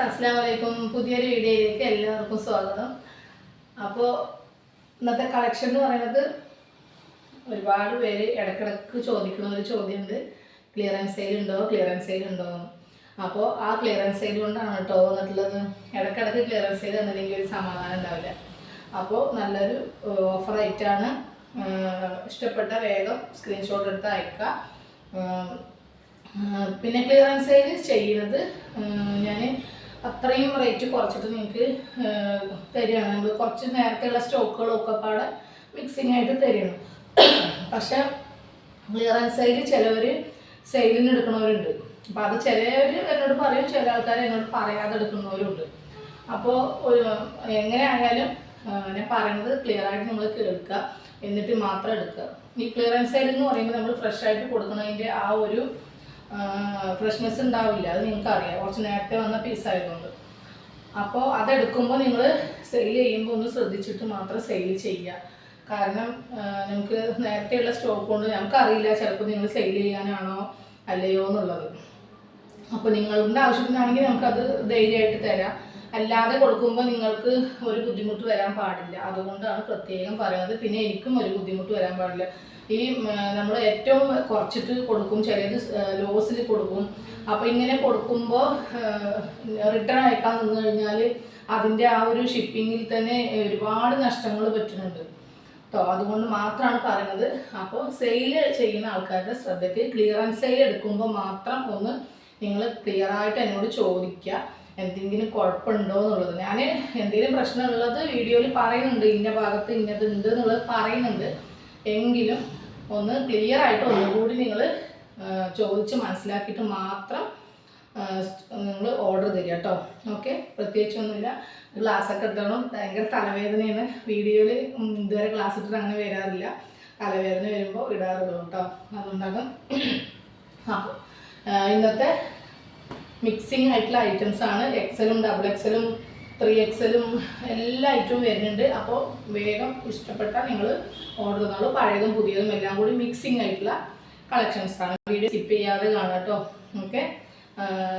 അസ്സലാമലൈക്കും. പുതിയൊരു വീഡിയോയിലേക്ക് എല്ലാവർക്കും സ്വാഗതം. അപ്പോൾ ഇന്നത്തെ കളക്ഷൻ എന്ന് പറയുന്നത് ഒരുപാട് പേര് ഇടയ്ക്കിടയ്ക്ക് ചോദിക്കുന്ന ഒരു ചോദ്യമുണ്ട്, ക്ലിയറൻസ് സെയിൽ ഉണ്ടോ. അപ്പോൾ ആ ക്ലിയറൻസ് സെയിൽ കൊണ്ടാണ് കേട്ടോ വന്നിട്ടുള്ളത്. ഇടയ്ക്കിടയ്ക്ക് ക്ലിയറൻസ് സെയിൽ തന്നില്ലെങ്കിൽ ഒരു സമാധാനം ഉണ്ടാവില്ല. അപ്പോൾ നല്ലൊരു ഓഫർ ആയിട്ടാണ്. ഇഷ്ടപ്പെട്ട വേഗം സ്ക്രീൻഷോട്ട് എടുത്ത് അയക്കുക. പിന്നെ ക്ലിയറൻസ് സെയിൽ ചെയ്യുന്നത് ഞാൻ അത്രയും റേറ്റ് കുറച്ചിട്ട് നിങ്ങൾക്ക് തരികയാണ്. നമ്മൾ കുറച്ച് നേരത്തെയുള്ള സ്റ്റോക്കുകളൊക്കെ പാടെ മിക്സിങ് ആയിട്ട് തരികയാണ്. പക്ഷെ ക്ലിയറൻസ് സെയിൽ ചിലവർ സെയിലിന് എടുക്കുന്നവരുണ്ട്. അപ്പോൾ അത് ചിലവർ എന്നോട് പറയും, ചില ആൾക്കാർ എന്നോട് പറയാതെ എടുക്കുന്നവരുണ്ട്. അപ്പോൾ എങ്ങനെ ആയാലും ഞാൻ പറയുന്നത് ക്ലിയർ ആയിട്ട് നമ്മൾ കേൾക്കുക, എന്നിട്ട് മാത്രം എടുക്കുക. ഈ ക്ലിയറൻസ് സെയിൽ എന്ന് പറയുമ്പോൾ നമ്മൾ ഫ്രഷ് ആയിട്ട് കൊടുക്കുന്നതിൻ്റെ ആ ഒരു ഫ്രഷ്നെസ് ഉണ്ടാവില്ല. അത് നിങ്ങൾക്കറിയാം, കുറച്ച് നേരത്തെ വന്ന പീസായതുകൊണ്ട്. അപ്പോൾ അതെടുക്കുമ്പോൾ നിങ്ങൾ സെയിൽ ചെയ്യുമ്പോൾ ഒന്ന് ശ്രദ്ധിച്ചിട്ട് മാത്രം സെയിൽ ചെയ്യുക. കാരണം നമുക്ക് നേരത്തെയുള്ള സ്റ്റോക്ക് കൊണ്ട് നമുക്കറിയില്ല ചിലപ്പോൾ നിങ്ങൾ സെയിൽ ചെയ്യാനാണോ അല്ലയോ എന്നുള്ളത്. അപ്പോൾ നിങ്ങളുടെ ആവശ്യത്തിനാണെങ്കിൽ നമുക്കത് ധൈര്യമായിട്ട് തരാം. അല്ലാതെ കൊടുക്കുമ്പോൾ നിങ്ങൾക്ക് ഒരു ബുദ്ധിമുട്ട് വരാൻ പാടില്ല. അതുകൊണ്ടാണ് പ്രത്യേകം പറയുന്നത്. പിന്നെ എനിക്കും ഒരു ബുദ്ധിമുട്ട് വരാൻ പാടില്ല. ഈ നമ്മൾ ഏറ്റവും കുറച്ചിട്ട് കൊടുക്കും, ചിലത് ലോസിൽ കൊടുക്കും. അപ്പോൾ ഇങ്ങനെ കൊടുക്കുമ്പോൾ റിട്ടേൺ അയക്കാൻ നിന്ന് കഴിഞ്ഞാൽ അതിൻ്റെ ആ ഒരു ഷിപ്പിങ്ങിൽ തന്നെ ഒരുപാട് നഷ്ടങ്ങൾ പറ്റുന്നുണ്ട് കേട്ടോ. അതുകൊണ്ട് മാത്രമാണ് പറയുന്നത്. അപ്പോൾ സെയിൽ ചെയ്യുന്ന ആൾക്കാരുടെ ശ്രദ്ധയ്ക്ക് ക്ലിയറൻസ് സെയിൽ എടുക്കുമ്പോൾ മാത്രം ഒന്ന് നിങ്ങൾ ക്ലിയറായിട്ട് എന്നോട് ചോദിക്കുക, എന്തെങ്കിലും കുഴപ്പമുണ്ടോ എന്നുള്ളത്. ഞാൻ എന്തെങ്കിലും പ്രശ്നമുള്ളത് വീഡിയോയിൽ പറയുന്നുണ്ട്, ഇന്ന ഭാഗത്ത് ഇന്നത് ഉണ്ട് എന്നുള്ളത് പറയുന്നുണ്ട്. എങ്കിലും ഒന്ന് ക്ലിയർ ആയിട്ട് ഒന്നുകൂടി നിങ്ങൾ ചോദിച്ച് മനസ്സിലാക്കിയിട്ട് മാത്രം നിങ്ങൾ ഓർഡർ തരിക കേട്ടോ. ഓക്കെ, പ്രത്യേകിച്ചൊന്നുമില്ല. ഗ്ലാസ്സൊക്കെ ഇട്ടണം, ഭയങ്കര തലവേദനയാണ്. വീഡിയോയിൽ ഇതുവരെ ഗ്ലാസ് ഇട്ടിട്ട് അങ്ങനെ വരാറില്ല. തലവേദന വരുമ്പോൾ ഇടാറുള്ളൂ കേട്ടോ. അതുകൊണ്ടാണ്. അപ്പോൾ ഇന്നത്തെ മിക്സിങ് ആയിട്ടുള്ള ഐറ്റംസ് ആണ്. എക്സലും ഡബിൾ എക്സലും 3XL എല്ലാ ഐറ്റവും വരുന്നുണ്ട്. അപ്പോൾ വേഗം ഇഷ്ടപ്പെട്ടാൽ നിങ്ങൾ ഓർഡർ തന്നോളൂ. പഴയതും പുതിയതും എല്ലാം കൂടി മിക്സിങ് ആയിട്ടുള്ള കളക്ഷൻസ് ആണ്. വീഡിയോ സ്കിപ്പ് ചെയ്യാതെ കാണാം കേട്ടോ. ഓക്കെ,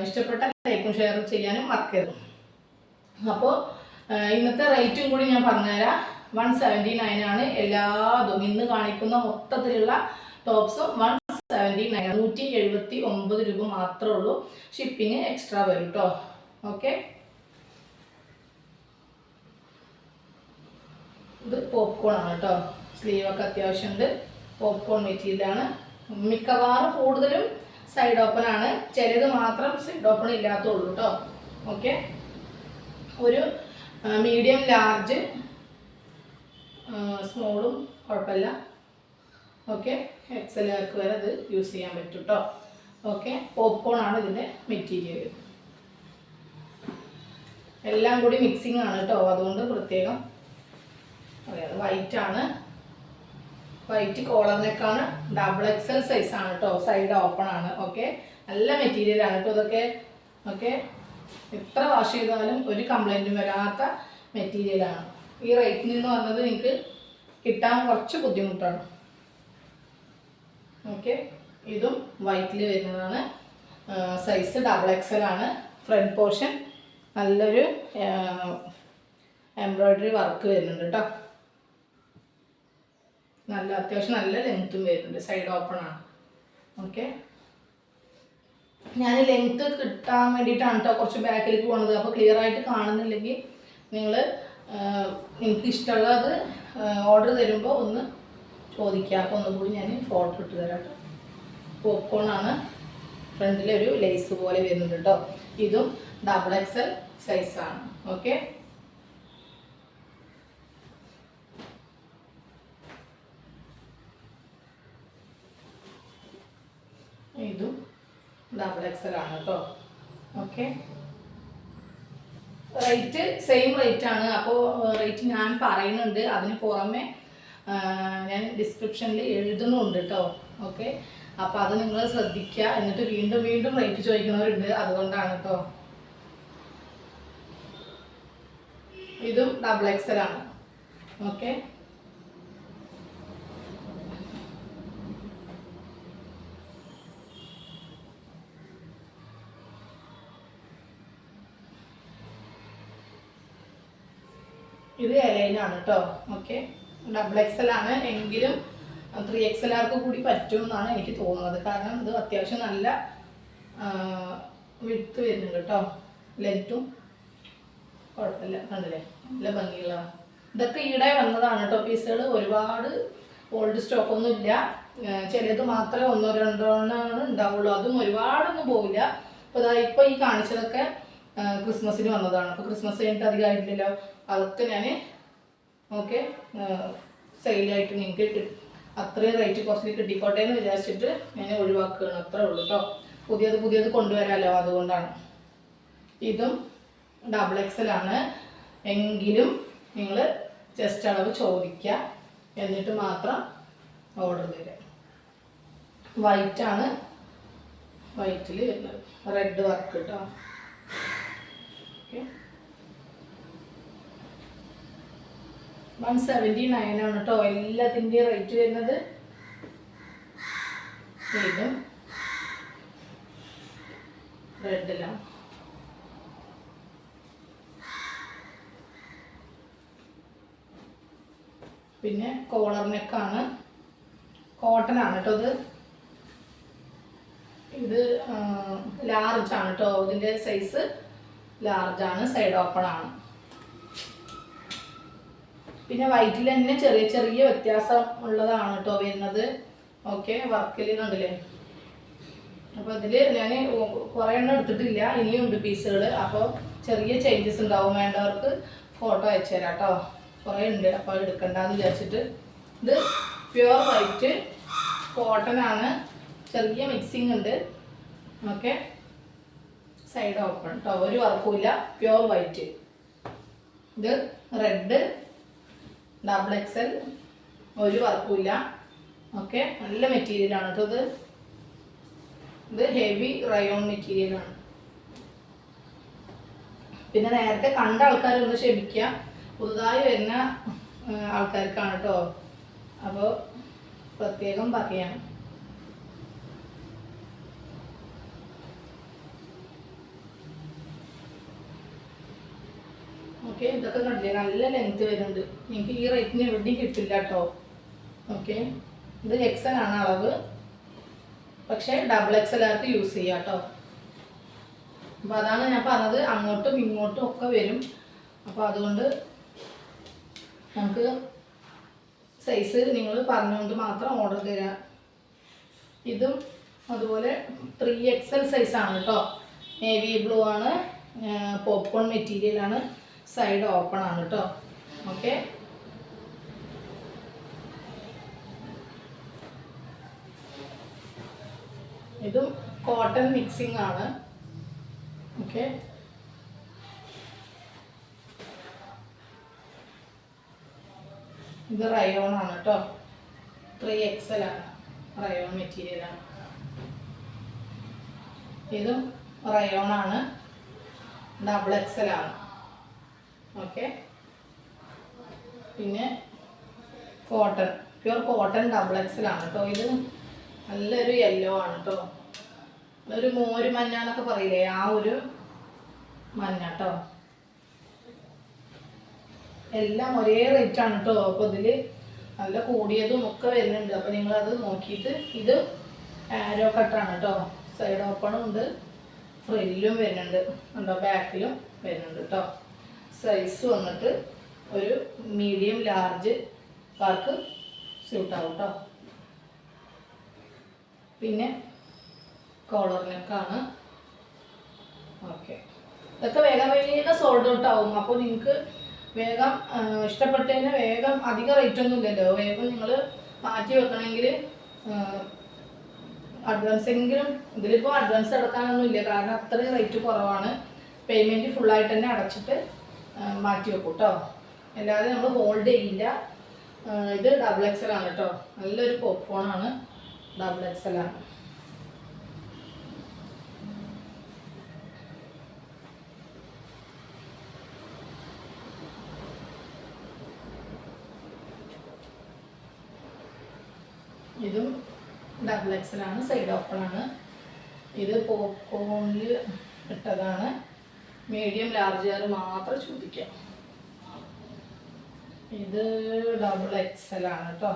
ഇഷ്ടപ്പെട്ടാൽ ലൈക്കും ഷെയറും ചെയ്യാനും മറക്കരുത്. അപ്പോൾ ഇന്നത്തെ റേറ്റും കൂടി ഞാൻ പറഞ്ഞുതരാം. 179 ആണ് എല്ലാതും. ഇന്ന് കാണിക്കുന്ന മൊത്തത്തിലുള്ള ടോപ്സും 179, 179 രൂപ മാത്രമേ ഉള്ളൂ. ഷിപ്പിങ് എക്സ്ട്രാ വരും കേട്ടോ. ഓക്കെ, ഇത് പോപ്കോൺ ആണ് കേട്ടോ. സ്ലീവൊക്കെ അത്യാവശ്യമുണ്ട്. പോപ്കോൺ മെറ്റീരിയലാണ്. മിക്കവാറും കൂടുതലും സൈഡ് ഓപ്പൺ ആണ്. ചിലത് മാത്രം സൈഡ് ഓപ്പൺ ഇല്ലാത്തുള്ളൂ കേട്ടോ. ഓക്കെ, ഒരു മീഡിയം, ലാർജ്, സ്മോളും കുഴപ്പമില്ല. ഓക്കെ, എക്സലുകാർക്ക് വരെ അത് യൂസ് ചെയ്യാൻ പറ്റും കേട്ടോ. ഓക്കെ, പോപ്കോൺ ആണ് ഇതിൻ്റെ മെറ്റീരിയൽ. എല്ലാം കൂടി മിക്സിങ് ആണ് കേട്ടോ. അതുകൊണ്ട് പ്രത്യേകം അറിയാം. വൈറ്റ് ആണ്, വൈറ്റ് കോളർ നെക്കാണ്. ഡബിൾ എക്സൽ സൈസ് ആണ് കേട്ടോ. സൈഡ് ഓപ്പൺ ആണ്. ഓക്കെ, നല്ല മെറ്റീരിയലാണ് കേട്ടോ ഇതൊക്കെ. ഓക്കെ, എത്ര വാഷ് ചെയ്താലും ഒരു കംപ്ലൈൻറ്റും വരാത്ത മെറ്റീരിയലാണ്. ഈ റേറ്റിൽ നിന്ന് വന്നത് നിങ്ങൾക്ക് കിട്ടാൻ കുറച്ച് ബുദ്ധിമുട്ടാണ്. ഓക്കെ, ഇതും വൈറ്റിൽ വരുന്നതാണ്. സൈസ് ഡബിൾ എക്സൽ ആണ്. ഫ്രണ്ട് പോർഷൻ നല്ലൊരു എംബ്രോയ്ഡറി വർക്ക് വരുന്നുണ്ട് കേട്ടോ. നല്ല അത്യാവശ്യം നല്ല ലെങ്ത്തും വരുന്നുണ്ട്. സൈഡ് ഓപ്പൺ ആണ്. ഓക്കെ, ഞാൻ ലെങ്ത്ത് കിട്ടാൻ വേണ്ടിയിട്ടാണ് കേട്ടോ കുറച്ച് ബാക്കിലേക്ക് പോകുന്നത്. അപ്പോൾ ക്ലിയർ ആയിട്ട് കാണുന്നില്ലെങ്കിൽ നിങ്ങൾക്ക് ഇഷ്ടമുള്ളത് ഓർഡർ തരുമ്പോൾ ഒന്ന് ചോദിക്കുക. അപ്പോൾ ഒന്നുകൂടി ഞാൻ ഫോട്ടോ ഇട്ട് തരാം കേട്ടോ. പോപ്കോൺ ആണ്. ഫ്രണ്ടിലൊരു ലേസ് പോലെ വരുന്നുണ്ട് കേട്ടോ. ഇതും ഡബിൾ എക്സൽ സൈസാണ്. ഓക്കെ, ഇതും ഡബിൾ എക്സൽ ആണ് കേട്ടോ. ഓക്കെ, റേറ്റ് സെയിം റേറ്റ് ആണ്. അപ്പോൾ റേറ്റ് ഞാൻ പറയുന്നുണ്ട്, അതിന് പുറമെ ഞാൻ ഡിസ്ക്രിപ്ഷനിൽ എഴുതുന്നുണ്ട് കേട്ടോ. ഓക്കെ, അപ്പോൾ അത് നിങ്ങൾ ശ്രദ്ധിക്കുക. എന്നിട്ട് വീണ്ടും വീണ്ടും റേറ്റ് ചോദിക്കുന്നവരുണ്ട്, അതുകൊണ്ടാണ് കേട്ടോ. ഇതും ഡബിൾ എക്സൽ ആണ്. ഓക്കെ, ഇത് എലൈനാണ് കേട്ടോ. ഓക്കെ, XXL ആണ് എങ്കിലും 3XLർക്ക് കൂടി പറ്റും എന്നാണ് എനിക്ക് തോന്നുന്നത്. കാരണം ഇത് അത്യാവശ്യം നല്ല വിടുത്ത് വരുന്നുണ്ട് കേട്ടോ. ലെങ്ത്തും കുഴപ്പമില്ല, കണ്ടില്ലേ, നല്ല ഭംഗിയുള്ളതാണ്. ഇതൊക്കെ ഈടെ വന്നതാണ് കേട്ടോ പീസുകൾ. ഒരുപാട് ഓൾഡ് സ്റ്റോക്കൊന്നും ഇല്ല. ചിലത് മാത്രമേ 1-2 ഉണ്ടാവുള്ളൂ. അതും ഒരുപാടൊന്നും പോവില്ല. അപ്പോൾ ഇപ്പോൾ ഈ കാണിച്ചതൊക്കെ ക്രിസ്മസിന് വന്നതാണ്. അപ്പോൾ ക്രിസ്മസ് കഴിഞ്ഞിട്ട് അധികമായിട്ടില്ലല്ലോ. അതൊക്കെ ഞാൻ ഓക്കെ സെയിലായിട്ട് നിങ്ങൾക്ക് അത്രയും റേറ്റ് കുറച്ച് കിട്ടിക്കോട്ടെ എന്ന് വിചാരിച്ചിട്ട് ഞാൻ ഒഴിവാക്കുകയാണ്. അത്രേ ഉള്ളൂ കേട്ടോ. പുതിയത് കൊണ്ടുവരാമല്ലോ, അതുകൊണ്ടാണ്. ഇതും XXL ആണ് എങ്കിലും നിങ്ങൾ ജസ്റ്റ് അളവ് ചോദിക്കുക, എന്നിട്ട് മാത്രം ഓർഡർ തരാം. വൈറ്റാണ്, വൈറ്റിൽ വരുന്നത്, റെഡ് വർക്ക് കേട്ടോ. ഓക്കെ, 179 ആണ് കേട്ടോ എല്ലാത്തിൻ്റെയും റേറ്റ് വരുന്നത്. ഇതും റെഡിലാണ്. പിന്നെ കോളർ നെക്കാണ്, കോട്ടൺ ആണ് കേട്ടോ. ഇത് ലാർജ് ആണ് കേട്ടോ. ഇതിൻ്റെ സൈസ് ലാർജ് ആണ്, സൈഡ് ഓപ്പൺ ആണ്. പിന്നെ വൈറ്റിൽ തന്നെ ചെറിയ ചെറിയ വ്യത്യാസം ഉള്ളതാണ് കേട്ടോ വരുന്നത്. ഓക്കെ, വർക്കിൽ കണ്ടില്ലേ. അപ്പോൾ ഇതിൽ ഞാൻ കുറേ എണ്ണം എടുത്തിട്ടില്ല, ഇനിയുണ്ട് പീസുകൾ. അപ്പോൾ ചെറിയ ചേഞ്ചസ് ഉണ്ടാവും. വേണ്ടവർക്ക് ഫോട്ടോ അയച്ചു തരാം കേട്ടോ. കുറേ ഉണ്ട്, അപ്പോൾ എടുക്കണ്ടെന്ന് വിചാരിച്ചിട്ട്. ഇത് പ്യുവർ വൈറ്റ് കോട്ടൺ ആണ്, ചെറിയ മിക്സിങ് ഉണ്ട്. ഓക്കെ, സൈഡ് ഓപ്പൺ കേട്ടോ, ഒരു വർക്കുമില്ല, പ്യുവർ വൈറ്റ്. ഇത് റെഡ് XXL, ഒരു വർക്കുമില്ല. ഓക്കെ, നല്ല മെറ്റീരിയലാണ് കേട്ടോ. ഇത് ഹെവി റയോൺ മെറ്റീരിയലാണ്. പിന്നെ നേരത്തെ കണ്ട ആൾക്കാരൊന്ന് ക്ഷമിക്കുക, പുതുതായി വരുന്ന ആൾക്കാർക്കാണ് കേട്ടോ. അപ്പോൾ പ്രത്യേകം പറയാം. ഓക്കെ, ഇതൊക്കെ കണ്ടില്ലേ, നല്ല ലെങ്ത് വരുന്നുണ്ട്. നിങ്ങൾക്ക് ഈ റേറ്റിന് എവിടെയും കിട്ടില്ല കേട്ടോ. ഓക്കെ, ഇത് XL ആണ് അളവ്, പക്ഷേ XXLർക്ക് യൂസ് ചെയ്യാം കേട്ടോ. അപ്പോൾ അതാണ് ഞാൻ പറഞ്ഞത്, അങ്ങോട്ടും ഇങ്ങോട്ടും ഒക്കെ വരും. അപ്പോൾ അതുകൊണ്ട് നമുക്ക് സൈസ് നിങ്ങൾ പറഞ്ഞുകൊണ്ട് മാത്രം ഓർഡർ തരാം. ഇതും അതുപോലെ 3XL സൈസാണ് കേട്ടോ. നേവി ബ്ലൂ ആണ്, പോപ്കോൺ മെറ്റീരിയലാണ്, സൈഡ് ഓപ്പൺ ആണ് കേട്ടോ. ഓക്കെ, ഇതും കോട്ടൺ മിക്സിംഗ് ആണ്. ഓക്കെ, ഇത് റയോൺ ആണ് കേട്ടോ. 3XL ആണ്, റയോൺ മെറ്റീരിയലാണ്. ഇതും റയോൺ ആണ്, XXL ആണ്. ഓക്കെ, പിന്നെ കോട്ടൺ, പ്യുവർ കോട്ടൺ XXL ആണ് കേട്ടോ. ഇത് നല്ലൊരു യെല്ലോ ആണ് കേട്ടോ. ഒരു മോര് മഞ്ഞ എന്നൊക്കെ പറയില്ലേ, ആ ഒരു മഞ്ഞ കേട്ടോ. എല്ലാം ഒരേ റേറ്റ് ആണ് കേട്ടോ. അപ്പോൾ ഇതിൽ നല്ല കൂടിയതും ഒക്കെ വരുന്നുണ്ട്. അപ്പോൾ നിങ്ങളത് നോക്കിയിട്ട്. ഇത് ആരോ കട്ടാണ് കേട്ടോ. സൈഡ് ഓപ്പണും ഉണ്ട്, ഫ്രില്ലും വരുന്നുണ്ട് ഉണ്ടോ, ബാക്കിലും വരുന്നുണ്ട് കേട്ടോ. സൈസ് വന്നിട്ട് ഒരു മീഡിയം ലാർജ് കാർക്ക് സ്യൂട്ടാവും കേട്ടോ. പിന്നെ കോളർ നെക്കാണ്. ഓക്കെ, ഇതൊക്കെ വേഗം സോൾഡ് ഔട്ട് ആവും. അപ്പോൾ നിങ്ങൾക്ക് വേഗം ഇഷ്ടപ്പെട്ടതിന് വേഗം അധികം റേറ്റ് ഒന്നും ഇല്ലല്ലോ. വേഗം നിങ്ങൾ മാറ്റി വെക്കണമെങ്കിൽ അഡ്വാൻസ് എങ്കിലും, ഇതിലിപ്പോൾ അഡ്വാൻസ് അടക്കാനൊന്നും ഇല്ല, കാരണം അത്രയും റേറ്റ് കുറവാണ്. പേയ്മെൻറ്റ് ഫുള്ളായിട്ട് തന്നെ അടച്ചിട്ട് മാറ്റി വെക്കും കേട്ടോ. അല്ലാതെ നമ്മൾ ഹോൾഡ് ചെയ്യില്ല. ഇത് XXL ആണ് കേട്ടോ. നല്ലൊരു പോപ്കോണാണ്, XXL ആണ്. ഇതും XXL ആണ്, സൈഡ് ഓപ്പൺ ആണ്. ഇത് പോപ്കോണിൽ ഇട്ടതാണ്. മീഡിയം ലാർജ് മാത്രം ചോദിക്കാം. ഇത് ഡബിൾ എക്സൽ ആണ് കേട്ടോ.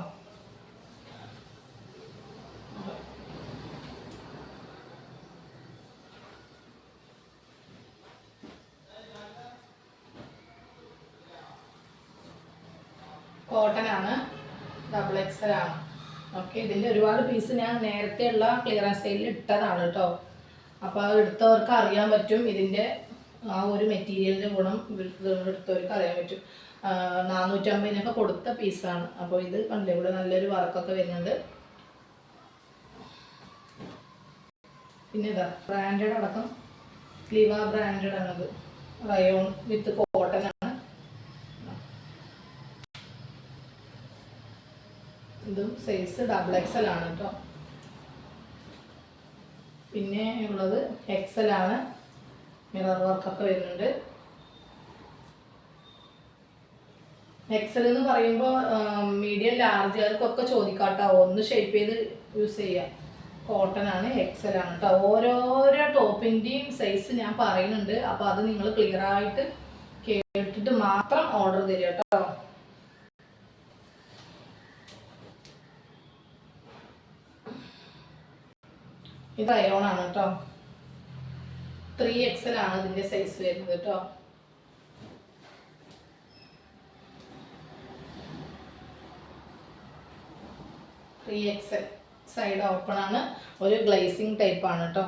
കോട്ടൺ ആണ്, ഡബിൾ എക്സൽ ആണ്. ഓക്കെ, ഇതിൻ്റെ ഒരുപാട് പീസ് ഞാൻ നേരത്തെയുള്ള ക്ലിയറൻസ് സെയിലിൽ ഇട്ടതാണ് കേട്ടോ. അപ്പോൾ അത് എടുത്തവർക്ക് അറിയാൻ പറ്റും ഇതിൻ്റെ ആ ഒരു മെറ്റീരിയലിൻ്റെ ഗുണം എടുത്തവർക്ക് അറിയാൻ പറ്റും. 450 കൊടുത്ത പീസാണ്. അപ്പോൾ ഇത് കണ്ടില്ലേ, ഇവിടെ നല്ലൊരു വർക്കൊക്കെ വരുന്നുണ്ട്. പിന്നെ ഇതാ ബ്രാൻഡഡ് അടക്കം, ലിവ ബ്രാൻഡഡ് ആണത്. റയോൺ വിത്ത് കോട്ടൺ ആണ്. ഇതും സൈസ് ഡബിൾ എക്സൽ ആണ് കേട്ടോ. പിന്നെ ഉള്ളത് എക്സൽ ആണ്, മിറർ വർക്കൊക്കെ വരുന്നുണ്ട്. എക്സൽ എന്ന് പറയുമ്പോൾ മീഡിയം ലാർജുകാർക്കൊക്കെ ചോദിക്കാട്ടോ, ഒന്ന് ഷേപ്പ് ചെയ്ത് യൂസ് ചെയ്യാം. കോട്ടൺ ആണ്, എക്സൽ ആണ് കേട്ടോ. ഓരോരോ ടോപ്പിൻ്റെയും സൈസ് ഞാൻ പറയുന്നുണ്ട്. അപ്പോൾ അത് നിങ്ങൾ ക്ലിയർ ആയിട്ട് കേട്ടിട്ട് മാത്രം ഓർഡർ തരിക കേട്ടോ. ഇത് റയോൺ ആണ് കേട്ടോ. 3XL ആണ് ഇതിൻ്റെ സൈസ് വരുന്നത് കേട്ടോ. സൈഡ് ഓപ്പൺ ആണ്, ഒരു ഗ്ലേസിങ് ടൈപ്പ് ആണ് കേട്ടോ.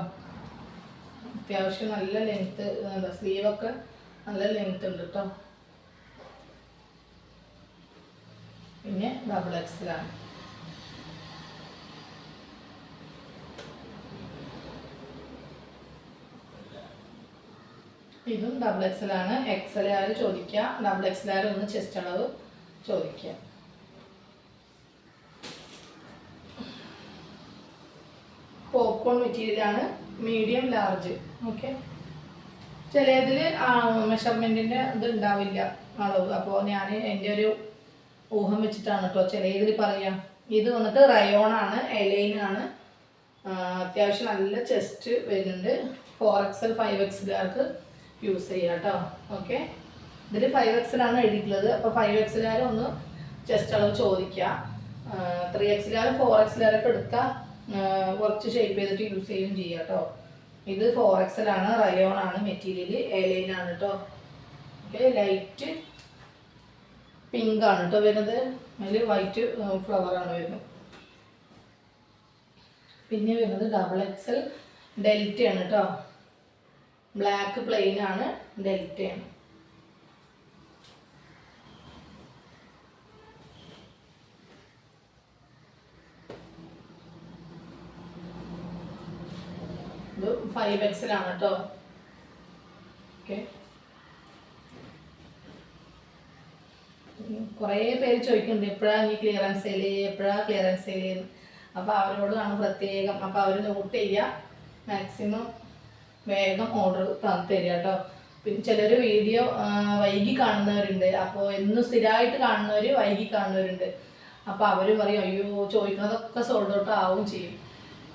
അത്യാവശ്യം നല്ല ലെങ്ത്ത്, സ്ലീവൊക്കെ നല്ല ലെങ്ത്ത് ഉണ്ട് കേട്ടോ. പിന്നെ ഡബിൾ എക്സൽ ആണ്. ഇതും ഡബിൾ എക്സൽ ആണ്. എക്സൽ ആര് ചോദിക്കുക, ഡബിൾ എക്സൽ ആര് ഒന്ന് ചെസ്റ്റ് അളവ് ചോദിക്കുക. പോപ്കോൺ മെറ്റീരിയലാണ്, മീഡിയം ലാർജ്. ഓക്കെ, ചിലതിൽ മെഷർമെൻറ്റിൻ്റെ ഇത് ഉണ്ടാവില്ല അളവ്. അപ്പോൾ ഞാൻ എൻ്റെ ഒരു ഊഹം വെച്ചിട്ടാണ് കേട്ടോ ചിലതിൽ പറയാം. ഇത് വന്നിട്ട് റയോൺ ആണ്, എലൈൻ ആണ്. അത്യാവശ്യം നല്ല ചെസ്റ്റ് വരുന്നുണ്ട്. 4XL 5XLകാർക്ക് യൂസ് ചെയ്യാം കേട്ടോ. ഓക്കെ, ഇതിൽ 5XL ആണ് എഴുതിയിട്ടുള്ളത്. അപ്പോൾ 5XLകാർ ഒന്ന് ചെസ്റ്റ് അളവ് ചോദിക്കുക. 3XLകാർ 4XLകാരൊക്കെ എടുത്താൽ കുറച്ച് ഷേപ്പ് ചെയ്തിട്ട് യൂസ് ചെയ്യുകയും ചെയ്യാം കേട്ടോ. ഇത് 4XL ആണ്, റയോൺ ആണ് മെറ്റീരിയൽ, എലൈൻ ആണ് കേട്ടോ. ഓക്കെ, ലൈറ്റ് പിങ്ക് ആണ് കേട്ടോ വരുന്നത്. അതിൽ വൈറ്റ് ഫ്ലവറാണ് വരുന്നത്. പിന്നെ വരുന്നത് ഡബിൾ എക്സൽ ഡെൽറ്റയാണ് കേട്ടോ. ബ്ലാക്ക് പ്ലെയിൻ ആണ്, ഡെൽറ്റയാണ്. ഇത് 5XL ആണ് കേട്ടോ. ഓക്കെ, കുറേ പേര് ചോദിക്കുന്നുണ്ട് എപ്പോഴാണ് ഈ ക്ലിയറൻസ് സെയിൽ, എപ്പോഴാണ് ക്ലിയറൻസ് സെയിൽ. അപ്പോൾ അവരോടാണ് പ്രത്യേകം. അപ്പോൾ അവർ നോട്ട് ചെയ്യുക, മാക്സിമം വേഗം ഓർഡർ തരിക കേട്ടോ. പിന്നെ ചിലർ വീഡിയോ വൈകി കാണുന്നവരുണ്ട്. അപ്പോൾ എന്നും സ്ഥിരമായിട്ട് കാണുന്നവർ വൈകി കാണുന്നവരുണ്ട്. അപ്പോൾ അവർ പറയും അയ്യോ ചോദിക്കുന്നതൊക്കെ സോൾഡ് ഔട്ട് ആവും ചെയ്യും.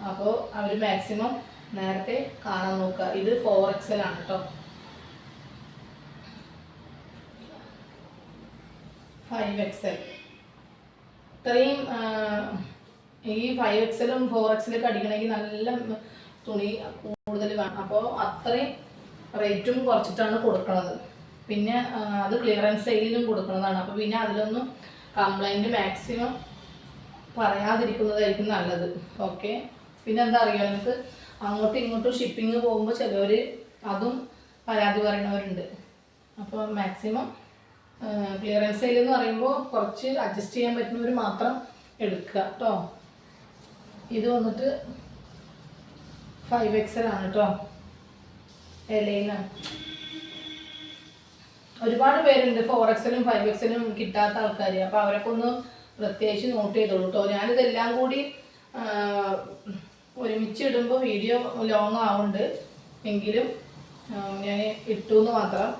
അപ്പോൾ അവർ മാക്സിമം നേരത്തെ കാണാൻ നോക്കുക. ഇത് 4XL ആണ് കേട്ടോ. 5XL ഇത്രയും ഈ 5XLും 4XLൊക്കെ അടിക്കണമെങ്കിൽ നല്ല തുണി കൂടുതൽ വേണം. അപ്പോൾ അത്രയും റേറ്റും കുറച്ചിട്ടാണ് കൊടുക്കുന്നത്. പിന്നെ അത് ക്ലിയറൻസ് സെയിലിലും കൊടുക്കുന്നതാണ്. അപ്പോൾ പിന്നെ അതിലൊന്നും കംപ്ലൈൻറ്റ് മാക്സിമം പറയാതിരിക്കുന്നതായിരിക്കും നല്ലത്. ഓക്കെ, പിന്നെ എന്താ അറിയുക, നമുക്ക് അങ്ങോട്ടും ഇങ്ങോട്ടും ഷിപ്പിംഗ് പോകുമ്പോൾ ചിലവർ അതും പരാതി പറയുന്നവരുണ്ട്. അപ്പോൾ മാക്സിമം ക്ലിയറൻസ് സെയിൽ എന്ന് പറയുമ്പോൾ കുറച്ച് അഡ്ജസ്റ്റ് ചെയ്യാൻ പറ്റുന്നവർ മാത്രം എടുക്കുക കേട്ടോ. ഇത് വന്നിട്ട് 5XL ആണ് കേട്ടോ, എലൈനാണ്. ഒരുപാട് പേരുണ്ട് 4XLും 5XLും കിട്ടാത്ത ആൾക്കാർ. അപ്പോൾ അവരൊക്കെ ഒന്ന് പ്രത്യേകിച്ച് നോട്ട് ചെയ്തോളൂ കേട്ടോ. ഞാനിതെല്ലാം കൂടി ഒരുമിച്ച് ഇടുമ്പോൾ വീഡിയോ ലോങ് ആവുന്നുണ്ട് എങ്കിലും ഞാൻ ഇട്ടു എന്ന് മാത്രം.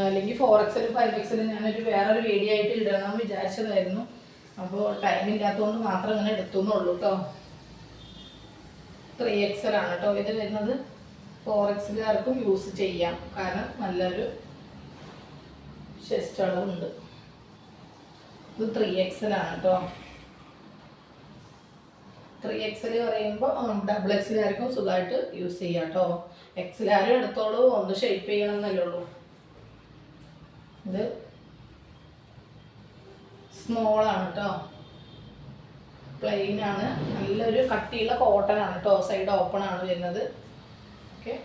അല്ലെങ്കിൽ 4XLും 5XLും ഞാനൊരു വേറൊരു വീഡിയോ ആയിട്ട് ഇടണം വിചാരിച്ചതായിരുന്നു. അപ്പോൾ ടൈം ഇല്ലാത്തതുകൊണ്ട് മാത്രം ഇങ്ങനെ എടുത്തു എന്നുള്ളൂ കേട്ടോ. 3XL ആണ് കേട്ടോ ഇത് വരുന്നത്. 4XLകാർക്കും യൂസ് ചെയ്യാം, കാരണം നല്ലൊരു ചെസ്റ്റ് അളവുണ്ട്. ഇത് 3XL ആണ് കേട്ടോ. 3XL പറയുമ്പോൾ ഡബിൾ എക്സൽ ആയിരിക്കും സുഖമായിട്ട് യൂസ് ചെയ്യാം കേട്ടോ. എക്സൽ ആരും എടുത്തോളൂ, ഒന്ന് ഷേപ്പ് ചെയ്യണം എന്നല്ലേ ഉള്ളൂ. ഇത് സ്മോളാണ് കേട്ടോ, പ്ലെയിൻ ആണ്, നല്ലൊരു കട്ടിയുള്ള കോട്ടൺ ആണ് കേട്ടോ, സൈഡ് ഓപ്പൺ ആണ് വരുന്നത്. ഓക്കെ,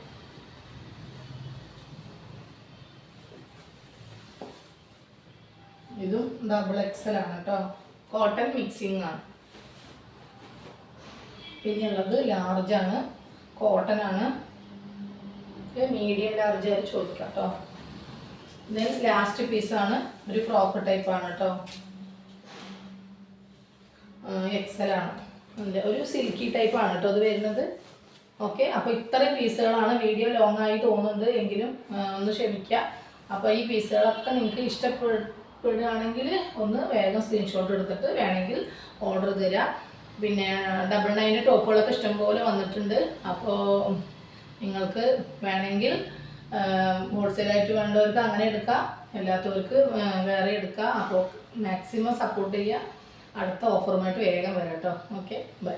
ഇതും ഡബിൾ എക്സൽ ആണ് കേട്ടോ, കോട്ടൺ മിക്സിംഗ് ആണ്. പിന്നെയുള്ളത് ലാർജ് ആണ്, കോട്ടൺ ആണ്, മീഡിയം ലാർജ് ആയി ചോദിക്കാം കേട്ടോ. ഇത് ലാസ്റ്റ് പീസാണ്, ഒരു ഫ്രോക്ക് ടൈപ്പ് ആണ് കേട്ടോ, എക്സൽ ആണ്, ഒരു സിൽക്കി ടൈപ്പ് ആണ് കേട്ടോ ഇത് വരുന്നത്. ഓക്കെ, അപ്പോൾ ഇത്രയും പീസുകളാണ്. വീഡിയോ ലോങ് ആയി തോന്നുന്നത്, എങ്കിലും ഒന്ന് ക്ഷമിക്കുക. അപ്പോൾ ഈ പീസുകളൊക്കെ നിങ്ങൾക്ക് ഇഷ്ടപ്പെടുകയാണെങ്കിൽ ഒന്ന് വേഗം സ്ക്രീൻഷോട്ട് എടുത്തിട്ട് വേണമെങ്കിൽ ഓർഡർ തരാം. പിന്നെ 99 ടോപ്പുകളൊക്കെ ഇഷ്ടംപോലെ വന്നിട്ടുണ്ട്. അപ്പോൾ നിങ്ങൾക്ക് വേണമെങ്കിൽ ഹോൾസെയിലായിട്ട് വേണ്ടവർക്ക് അങ്ങനെ എടുക്കാം, അല്ലാത്തവർക്ക് വേറെ എടുക്കാം. അപ്പോൾ മാക്സിമം സപ്പോർട്ട് ചെയ്യുക. അടുത്ത ഓഫറുമായിട്ട് വേഗം വരാം കേട്ടോ. Okay, by.